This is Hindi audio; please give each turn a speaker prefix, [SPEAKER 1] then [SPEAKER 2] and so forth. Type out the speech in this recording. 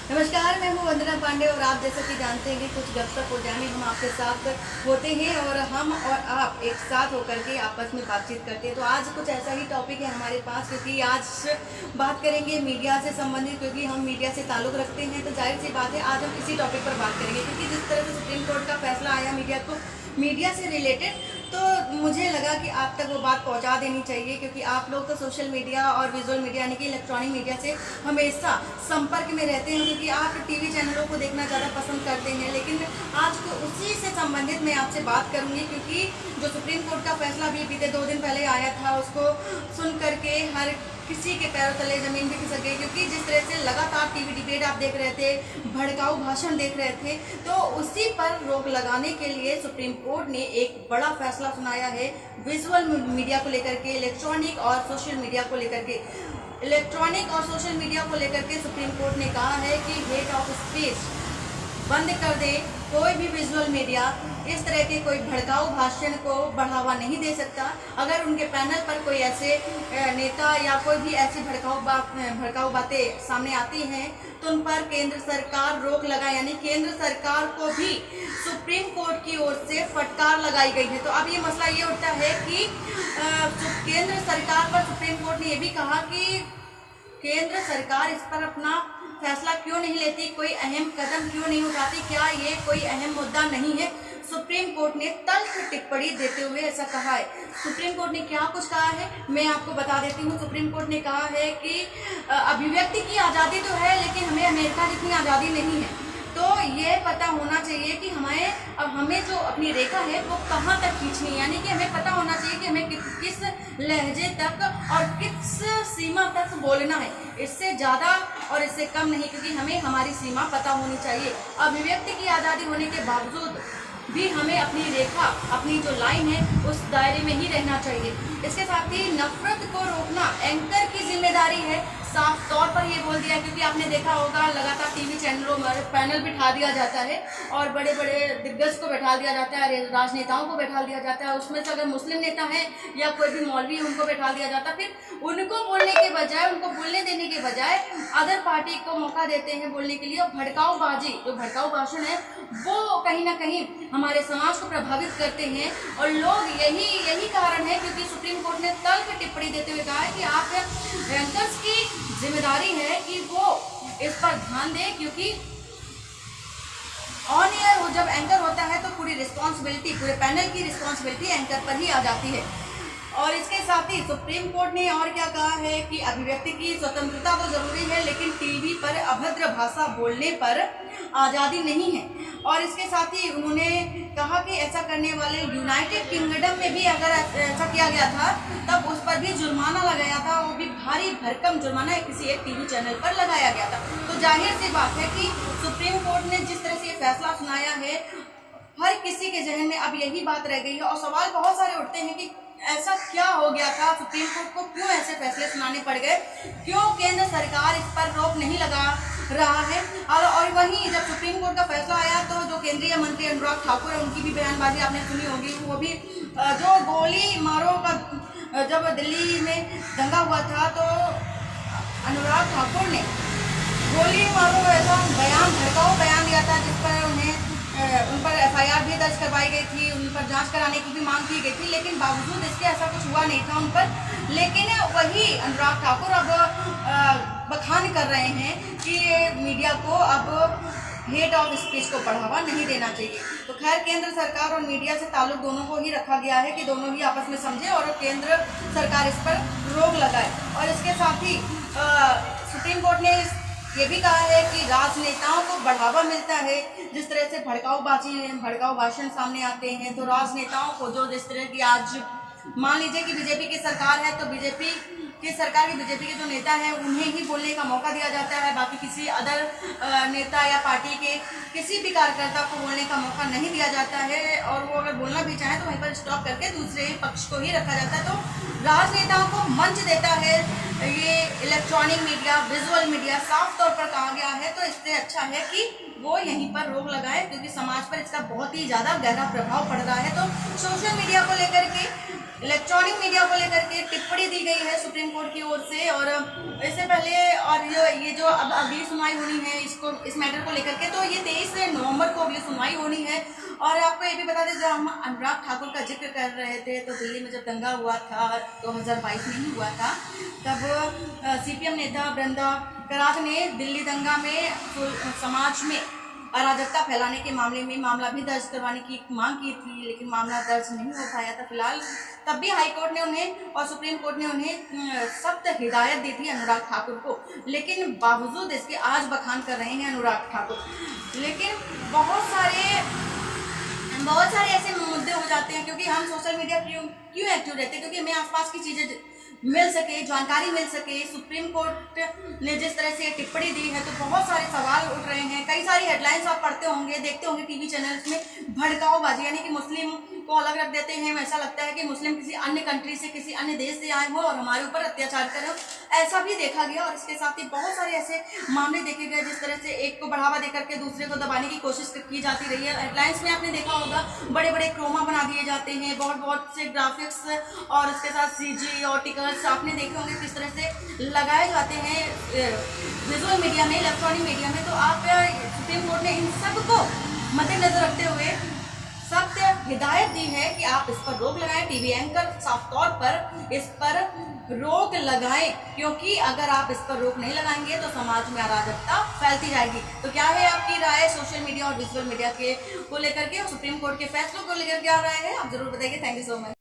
[SPEAKER 1] नमस्कार, मैं हूँ वंदना पांडे और आप जैसा कि जानते हैं कि कुछ गपशप हो जाने हम आपके साथ होते हैं और हम और आप एक साथ होकर के आपस में बातचीत करते हैं। तो आज कुछ ऐसा ही टॉपिक है हमारे पास, क्योंकि आज बात करेंगे मीडिया से संबंधित, क्योंकि हम मीडिया से ताल्लुक़ रखते हैं। तो जाहिर सी बात है आज हम इसी टॉपिक पर बात करेंगे, क्योंकि जिस तरह से सुप्रीम कोर्ट का फैसला आया मीडिया से रिलेटेड, तो मुझे लगा कि आप तक वो बात पहुंचा देनी चाहिए, क्योंकि आप लोग तो सोशल मीडिया और विजुअल मीडिया यानी कि इलेक्ट्रॉनिक मीडिया से हमेशा संपर्क में रहते हैं, क्योंकि आप टीवी चैनलों को देखना ज़्यादा पसंद करते हैं। लेकिन आज को उसी से संबंधित मैं आपसे बात करूंगी, क्योंकि जो सुप्रीम कोर्ट का फैसला भी बीते 2 दिन पहले आया था, उसको सुन करके हर किसी के पैरों तले ज़मीन भी खिसक गई। क्योंकि जिस तरह से लगातार टीवी डिबेट आप देख रहे थे, भड़काऊ भाषण देख रहे थे, तो उसी पर रोक लगाने के लिए सुप्रीम कोर्ट ने एक बड़ा फैसला सुनाया है विजुअल मीडिया को लेकर के, इलेक्ट्रॉनिक और सोशल मीडिया को लेकर के। इलेक्ट्रॉनिक और सोशल मीडिया को लेकर के सुप्रीम कोर्ट ने कहा है कि हेट ऑफ स्पीच बंद कर दे। कोई भी विजुअल मीडिया इस तरह के कोई भड़काऊ भाषण को बढ़ावा नहीं दे सकता। अगर उनके पैनल पर कोई ऐसे नेता या कोई भी ऐसी भड़काऊ बातें सामने आती हैं, तो उन पर केंद्र सरकार रोक लगाए, यानी केंद्र सरकार को भी सुप्रीम कोर्ट की ओर से फटकार लगाई गई है। तो अब ये मसला ये उठता है कि केंद्र सरकार पर सुप्रीम कोर्ट ने यह भी कहा कि केंद्र सरकार इस पर अपना फैसला क्यों नहीं लेती, कोई अहम कदम क्यों नहीं उठाती, क्या ये कोई अहम मुद्दा नहीं है। सुप्रीम कोर्ट ने तल्ख टिप्पणी देते हुए ऐसा कहा है। सुप्रीम कोर्ट ने क्या कुछ कहा है मैं आपको बता देती हूँ। सुप्रीम कोर्ट ने कहा है कि अभिव्यक्ति की आज़ादी तो है, लेकिन हमें अमेरिका जितनी आज़ादी नहीं है। तो ये पता होना चाहिए कि हमें जो अपनी रेखा है वो कहाँ तक खींचनी है, यानी कि हमें पता होना चाहिए कि हमें किस लहजे तक और किस सीमा तक बोलना है। इससे ज़्यादा और इससे कम नहीं, क्योंकि हमें हमारी सीमा पता होनी चाहिए। अभिव्यक्ति की आज़ादी होने के बावजूद भी हमें अपनी रेखा, अपनी जो लाइन है, उस दायरे में ही रहना चाहिए। इसके साथ ही नफरत को रोकना एंकर की जिम्मेदारी है, साफ तौर पर ये बोल दिया। क्योंकि आपने देखा होगा लगातार टीवी चैनलों में पैनल बिठा दिया जाता है और बड़े बड़े दिग्गज को बैठा दिया जाता है, राजनेताओं को बैठा दिया जाता है। उसमें से अगर मुस्लिम नेता है या कोई भी मौलवी है, उनको बैठा दिया जाता है। फिर उनको बोलने के बजाय, उनको बोलने देने के बजाय अदर पार्टी को मौका देते हैं बोलने के लिए। और भड़काऊबाजी, जो भड़काऊ भाषण है, वो कहीं ना कहीं हमारे समाज को प्रभावित करते हैं। और लोग यही कारण है क्योंकि सुप्रीम कोर्ट ने तल्ख टिप्पणी देते हुए कहा है कि आप एंकर्स की जिम्मेदारी है कि वो इस पर ध्यान दें, क्योंकि ऑन एयर वो जब एंकर होता है तो पूरी रिस्पॉन्सिबिलिटी, पूरे पैनल की रिस्पॉन्सिबिलिटी एंकर पर ही आ जाती है। और इसके साथ ही सुप्रीम कोर्ट ने और क्या कहा है कि अभिव्यक्ति की स्वतंत्रता तो जरूरी है, लेकिन टीवी पर अभद्र भाषा बोलने पर आज़ादी नहीं है। और इसके साथ ही उन्होंने कहा कि ऐसा करने वाले यूनाइटेड किंगडम में भी अगर ऐसा किया गया था, तब उस पर भी जुर्माना लगाया था, वो भी भारी भरकम जुर्माना किसी एक टीवी चैनल पर लगाया गया था। तो जाहिर सी बात है कि सुप्रीम कोर्ट ने जिस तरह से ये फैसला सुनाया है, हर किसी के जहन में अब यही बात रह गई है। और सवाल बहुत सारे उठते हैं कि ऐसा क्या हो गया था, सुप्रीम कोर्ट को क्यों ऐसे फैसले सुनाने पड़ गए, क्यों केंद्र सरकार इस पर रोक नहीं लगा रहा है। और वहीं जब सुप्रीम कोर्ट का फैसला आया तो जो केंद्रीय मंत्री अनुराग ठाकुर है, उनकी भी बयानबाजी आपने सुनी होगी। वो भी जो गोली मारो का जब दिल्ली में दंगा हुआ था, तो अनुराग ठाकुर ने गोली मारो ऐसा भड़काऊ बयान दिया था, जिस पर उन पर एफआईआर भी दर्ज करवाई गई थी, उन पर जांच कराने की भी मांग की गई थी। लेकिन बावजूद इसके ऐसा कुछ हुआ नहीं था उन पर। लेकिन वही अनुराग ठाकुर अब बखान कर रहे हैं कि मीडिया को अब हेट ऑफ स्पीच को बढ़ावा नहीं देना चाहिए। तो खैर, केंद्र सरकार और मीडिया से ताल्लुक दोनों को ही रखा गया है कि दोनों ही आपस में समझे और केंद्र सरकार इस पर रोक लगाए। और इसके साथ ही सुप्रीम कोर्ट ने ये भी कहा है कि राजनेताओं को बढ़ावा मिलता है। जिस तरह से भड़काऊ भाषण सामने आते हैं, तो राजनेताओं को, जो जिस तरह की आज मान लीजिए कि बीजेपी की सरकार है, तो बीजेपी के जो नेता हैं, उन्हें ही बोलने का मौका दिया जाता है। बाकी किसी अदर नेता या पार्टी के किसी भी कार्यकर्ता को बोलने का मौका नहीं दिया जाता है। और वो अगर बोलना भी चाहे तो वहीं पर स्टॉप करके दूसरे पक्ष को ही रखा जाता है। तो राजनेताओं को मंच देता है ये इलेक्ट्रॉनिक मीडिया, विजुअल मीडिया, साफ तौर पर कहा गया है। तो इससे अच्छा है कि वो यहीं पर रोक लगाए, क्योंकि समाज पर इसका बहुत ही ज़्यादा गहरा प्रभाव पड़ रहा है। तो सोशल मीडिया को लेकर के इलेक्ट्रॉनिक मीडिया को लेकर के टिप्पणी दी गई है सुप्रीम कोर्ट की ओर से। और इससे पहले और ये जो अब अगली सुनवाई होनी है इसको, इस मैटर को लेकर के, तो ये 23 नवंबर को अगली सुनवाई होनी है। और आपको ये भी बता दें, जब हम अनुराग ठाकुर का जिक्र कर रहे थे तो दिल्ली में जब दंगा हुआ था 2022 में ही हुआ था, तब सीपीएम नेता वृंदा करात ने दिल्ली दंगा में समाज में अराजकता फैलाने के मामले में मामला भी दर्ज करवाने की मांग की थी, लेकिन मामला दर्ज नहीं हो पाया था फिलहाल। तब भी हाई कोर्ट ने उन्हें और सुप्रीम कोर्ट ने उन्हें सख्त हिदायत दी थी अनुराग ठाकुर को, लेकिन बावजूद इसके आज बखान कर रहे हैं अनुराग ठाकुर। लेकिन बहुत सारे ऐसे मुद्दे हो जाते हैं, क्योंकि हम सोशल मीडिया क्यों एक्टिव रहते हैं, क्योंकि हमें आसपास की चीज़ें मिल सके, जानकारी मिल सके। सुप्रीम कोर्ट ने जिस तरह से टिप्पणी दी है तो बहुत सारे सवाल उठ रहे हैं। कई सारी हेडलाइंस आप पढ़ते होंगे, देखते होंगे टीवी चैनल्स में, भड़काऊबाजी, यानी कि मुस्लिम को अलग रख देते हैं। ऐसा लगता है कि मुस्लिम किसी अन्य कंट्री से, किसी अन्य देश से आए हो और हमारे ऊपर अत्याचार कर रहे हो, ऐसा भी देखा गया। और इसके साथ ही बहुत सारे ऐसे मामले देखे गए जिस तरह से एक को बढ़ावा देकर के दूसरे को दबाने की कोशिश की जाती रही है। हेडलाइंस में आपने देखा होगा, बड़े बड़े क्रोमा बना दिए जाते हैं, बहुत से ग्राफिक्स और उसके साथ सीजी और टिकर्स आपने देखे होंगे किस तरह से लगाए जाते हैं विजुअल मीडिया में, इलेक्ट्रॉनिक मीडिया में। तो आप सुप्रीम कोर्ट ने इन सब को मद्देनजर रखते हुए सख्त हिदायत दी है कि आप इस पर रोक लगाएं। टीवी एंकर साफ तौर पर इस पर रोक लगाएं, क्योंकि अगर आप इस पर रोक नहीं लगाएंगे तो समाज में अराजकता फैलती जाएगी। तो क्या है आपकी राय सोशल मीडिया और विजुअल मीडिया के को लेकर के, और सुप्रीम कोर्ट के फैसलों को लेकर क्या राय है, आप जरूर बताइए। Thank you so much.